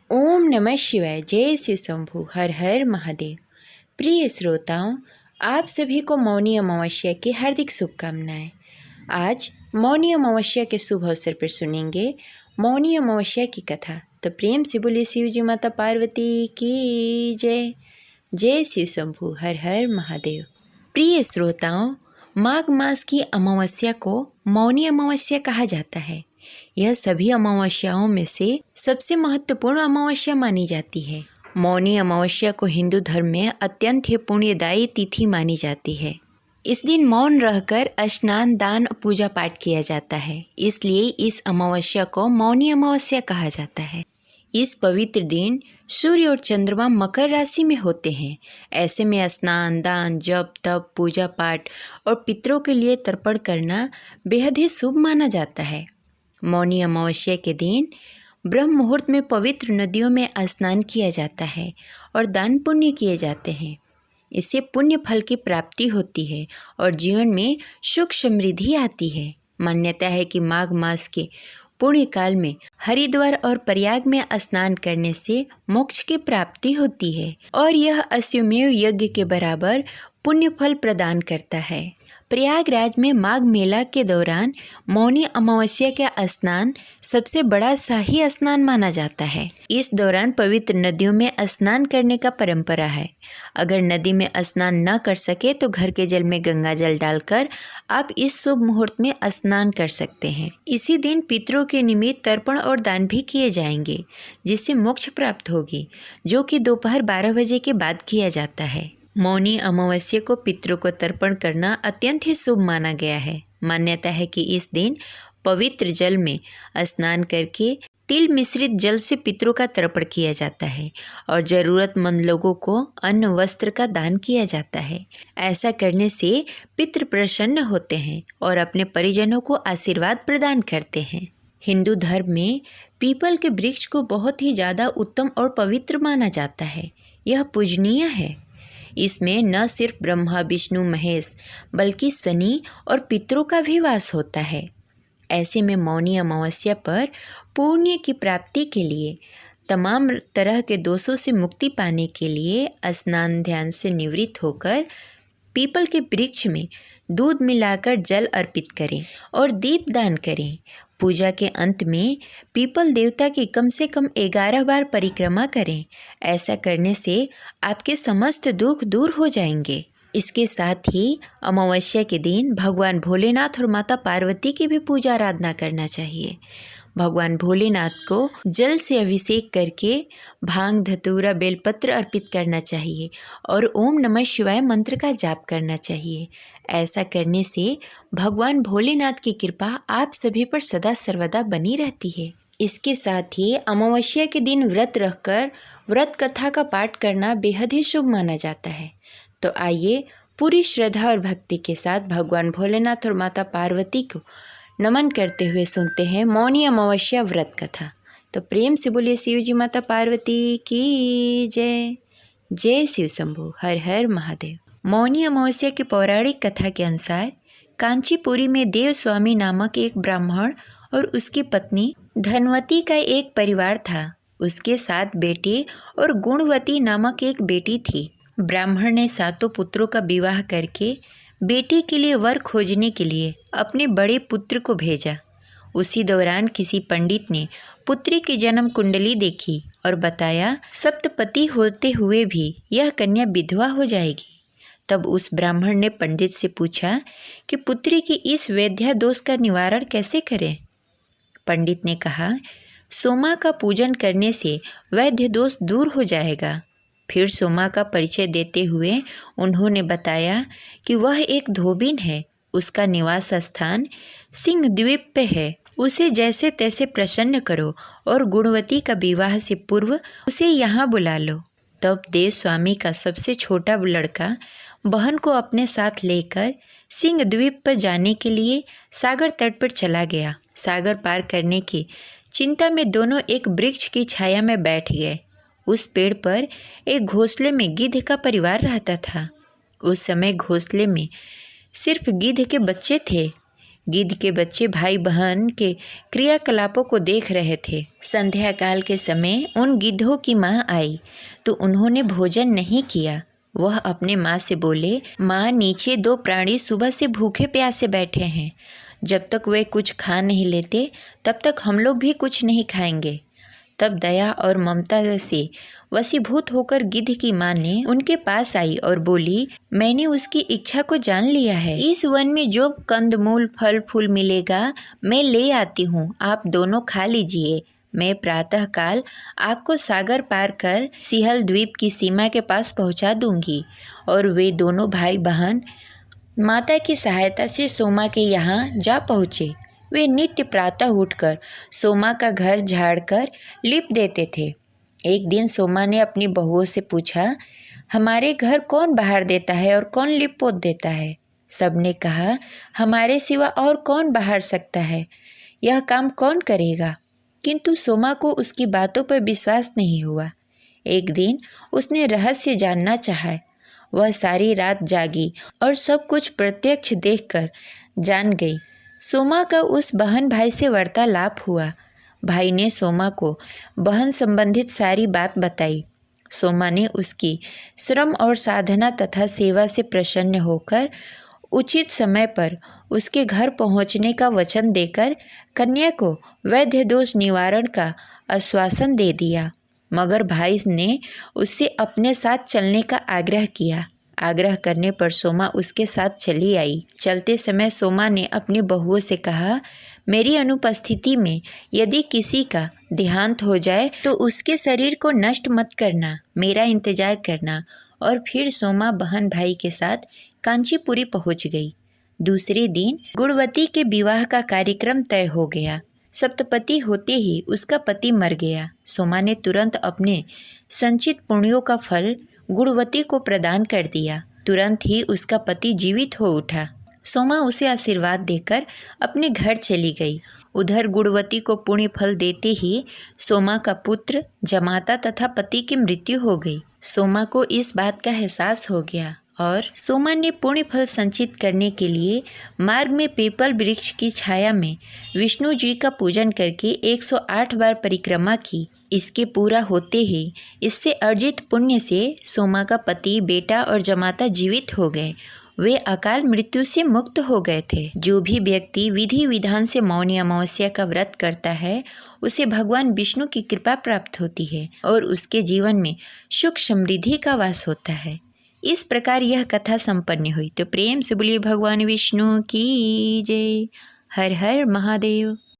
ओम नमः शिवाय। जय शिव शंभु। हर हर महादेव। प्रिय श्रोताओं, आप सभी को मौनी अमावस्या की हार्दिक शुभकामनाएं। आज मौनी अमावस्या के शुभ अवसर पर सुनेंगे मौनी अमावस्या की कथा। तो प्रेम से बोलिए शिव जी माता पार्वती की जय। जय शिव शंभु। हर हर महादेव। प्रिय श्रोताओं, माघ मास की अमावस्या को मौनी अमावस्या कहा जाता है। यह सभी अमावस्याओं में से सबसे महत्वपूर्ण अमावस्या मानी जाती है। मौनी अमावस्या को हिंदू धर्म में अत्यंत ही पुण्यदायी तिथि मानी जाती है। इस दिन मौन रहकर स्नान, दान, पूजा पाठ किया जाता है, इसलिए इस अमावस्या को मौनी अमावस्या कहा जाता है। इस पवित्र दिन सूर्य और चंद्रमा मकर राशि में होते हैं। ऐसे में स्नान, दान, जप, तप, पूजा पाठ और पितरों के लिए तर्पण करना बेहद ही शुभ माना जाता है। मौनी अमावस्या के दिन ब्रह्म मुहूर्त में पवित्र नदियों में स्नान किया जाता है और दान पुण्य किए जाते हैं। इससे पुण्य फल की प्राप्ति होती है और जीवन में सुख समृद्धि आती है। मान्यता है कि माघ मास के पुण्य काल में हरिद्वार और प्रयाग में स्नान करने से मोक्ष की प्राप्ति होती है और यह अश्वमेव यज्ञ के बराबर पुण्य फल प्रदान करता है। प्रयागराज में माघ मेला के दौरान मौनी अमावस्या का स्नान सबसे बड़ा शाही स्नान माना जाता है। इस दौरान पवित्र नदियों में स्नान करने का परंपरा है। अगर नदी में स्नान न कर सके तो घर के जल में गंगा जल डालकर आप इस शुभ मुहूर्त में स्नान कर सकते हैं। इसी दिन पितरों के निमित्त तर्पण और दान भी किए जाएंगे, जिससे मोक्ष प्राप्त होगी, जो कि दोपहर 12 बजे के बाद किया जाता है। मौनी अमावस्या को पितरों को तर्पण करना अत्यंत ही शुभ माना गया है। मान्यता है कि इस दिन पवित्र जल में स्नान करके तिल मिश्रित जल से पितरों का तर्पण किया जाता है और ज़रूरतमंद लोगों को अन्न वस्त्र का दान किया जाता है। ऐसा करने से पितृ प्रसन्न होते हैं और अपने परिजनों को आशीर्वाद प्रदान करते हैं। हिंदू धर्म में पीपल के वृक्ष को बहुत ही ज़्यादा उत्तम और पवित्र माना जाता है। यह पूजनीय है। इसमें न सिर्फ ब्रह्मा, विष्णु, महेश बल्कि शनि और पितरों का भी वास होता है। ऐसे में मौनी अमावस्या पर पुण्य की प्राप्ति के लिए, तमाम तरह के दोषों से मुक्ति पाने के लिए स्नान ध्यान से निवृत्त होकर पीपल के वृक्ष में दूध मिलाकर जल अर्पित करें और दीप दान करें। पूजा के अंत में पीपल देवता की कम से कम 11 बार परिक्रमा करें। ऐसा करने से आपके समस्त दुख दूर हो जाएंगे। इसके साथ ही अमावस्या के दिन भगवान भोलेनाथ और माता पार्वती की भी पूजा आराधना करना चाहिए। भगवान भोलेनाथ को जल से अभिषेक करके भांग, धतूरा, बेलपत्र अर्पित करना चाहिए और ओम नमः शिवाय मंत्र का जाप करना चाहिए। ऐसा करने से भगवान भोलेनाथ की कृपा आप सभी पर सदा सर्वदा बनी रहती है। इसके साथ ही अमावस्या के दिन व्रत रखकर व्रत कथा का पाठ करना बेहद ही शुभ माना जाता है। तो आइए पूरी श्रद्धा और भक्ति के साथ भगवान भोलेनाथ और माता पार्वती को नमन करते हुए सुनते हैं मौनी अमावस्या व्रत कथा। तो प्रेम से बोलिए शिव जी माता पार्वती की जय। जय शिव शंभु। हर हर महादेव। मौनी अमावस्या की पौराणिक कथा के अनुसार कांचीपुरी में देव स्वामी नामक एक ब्राह्मण और उसकी पत्नी धनवती का एक परिवार था। उसके 7 बेटे और गुणवती नामक एक बेटी थी। ब्राह्मण ने 7 पुत्रों का विवाह करके बेटी के लिए वर खोजने के लिए अपने बड़े पुत्र को भेजा। उसी दौरान किसी पंडित ने पुत्री की जन्म कुंडली देखी और बताया सप्तपति होते हुए भी यह कन्या विधवा हो जाएगी। तब उस ब्राह्मण ने पंडित से पूछा कि पुत्री की इस वैद्या दोष का निवारण कैसे करें। पंडित ने कहा, सोमा का पूजन करने से वैद्य दोष दूर हो जाएगा। फिर सोमा का परिचय देते हुए उन्होंने बताया कि वह एक धोबिन है। उसका निवास स्थान सिंह द्वीप पे है। उसे जैसे तैसे प्रसन्न करो और गुणवती का विवाह से पूर्व उसे यहाँ बुला लो। तब देव स्वामी का सबसे छोटा लड़का बहन को अपने साथ लेकर सिंह द्वीप पर जाने के लिए सागर तट पर चला गया। सागर पार करने की चिंता में दोनों एक वृक्ष की छाया में बैठ गए। उस पेड़ पर एक घोंसले में गिद्ध का परिवार रहता था। उस समय घोंसले में सिर्फ गिद्ध के बच्चे थे। गिद्ध के बच्चे भाई बहन के क्रियाकलापों को देख रहे थे। संध्या काल के समय उन गिद्धों की माँ आई तो उन्होंने भोजन नहीं किया। वह अपने माँ से बोले, माँ, नीचे 2 प्राणी सुबह से भूखे प्यासे बैठे हैं। जब तक वे कुछ खा नहीं लेते तब तक हम लोग भी कुछ नहीं खाएंगे। तब दया और ममता से वशीभूत होकर गिद्ध की माँ ने उनके पास आई और बोली, मैंने उसकी इच्छा को जान लिया है। इस वन में जो कंदमूल फल फूल मिलेगा मैं ले आती हूँ, आप दोनों खा लीजिए। मैं प्रातःकाल आपको सागर पार कर सिहल द्वीप की सीमा के पास पहुँचा दूंगी। और वे दोनों भाई बहन माता की सहायता से सोमा के यहाँ जा पहुँचे। वे नित्य प्रातः उठकर सोमा का घर झाड़कर लीप देते थे। एक दिन सोमा ने अपनी बहुओं से पूछा, हमारे घर कौन बहार देता है और कौन लीप पोत देता है? सबने कहा, हमारे सिवा और कौन बहार सकता है, यह काम कौन करेगा? किंतु सोमा को उसकी बातों पर विश्वास नहीं हुआ। एक दिन उसने रहस्य जानना चाहा। वह सारी रात जागी और सब कुछ प्रत्यक्ष देखकर जान गई। सोमा का उस बहन भाई से वार्तालाप हुआ। भाई ने सोमा को बहन संबंधित सारी बात बताई। सोमा ने उसकी श्रम और साधना तथा सेवा से प्रसन्न होकर उचित समय पर उसके घर पहुंचने का वचन देकर कन्या को वैद्य दोष निवारण का आश्वासन दे दिया। मगर भाई ने उससे अपने साथ चलने का आग्रह किया। आग्रह करने पर सोमा उसके साथ चली आई। चलते समय सोमा ने अपनी बहुओं से कहा, मेरी अनुपस्थिति में यदि किसी का देहांत हो जाए तो उसके शरीर को नष्ट मत करना, मेरा इंतजार करना। और फिर सोमा बहन भाई के साथ कांचीपुरी पहुंच गई। दूसरे दिन गुणवती के विवाह का कार्यक्रम तय हो गया। सप्तपति होते ही उसका पति मर गया। सोमा ने तुरंत अपने संचित पुण्यों का फल गुणवती को प्रदान कर दिया। तुरंत ही उसका पति जीवित हो उठा। सोमा उसे आशीर्वाद देकर अपने घर चली गई। उधर गुणवती को पुण्य फल देते ही सोमा का पुत्र जमाता तथा पति की मृत्यु हो गई। सोमा को इस बात का एहसास हो गया और सोमा ने पुण्य फल संचित करने के लिए मार्ग में पीपल वृक्ष की छाया में विष्णु जी का पूजन करके 108 बार परिक्रमा की। इसके पूरा होते ही इससे अर्जित पुण्य से सोमा का पति, बेटा और जमाता जीवित हो गए। वे अकाल मृत्यु से मुक्त हो गए थे। जो भी व्यक्ति विधि विधान से मौनी अमावस्या का व्रत करता है उसे भगवान विष्णु की कृपा प्राप्त होती है और उसके जीवन में सुख समृद्धि का वास होता है। इस प्रकार यह कथा संपन्न हुई। तो प्रेम से बोलिए भगवान विष्णु की जय। हर हर महादेव।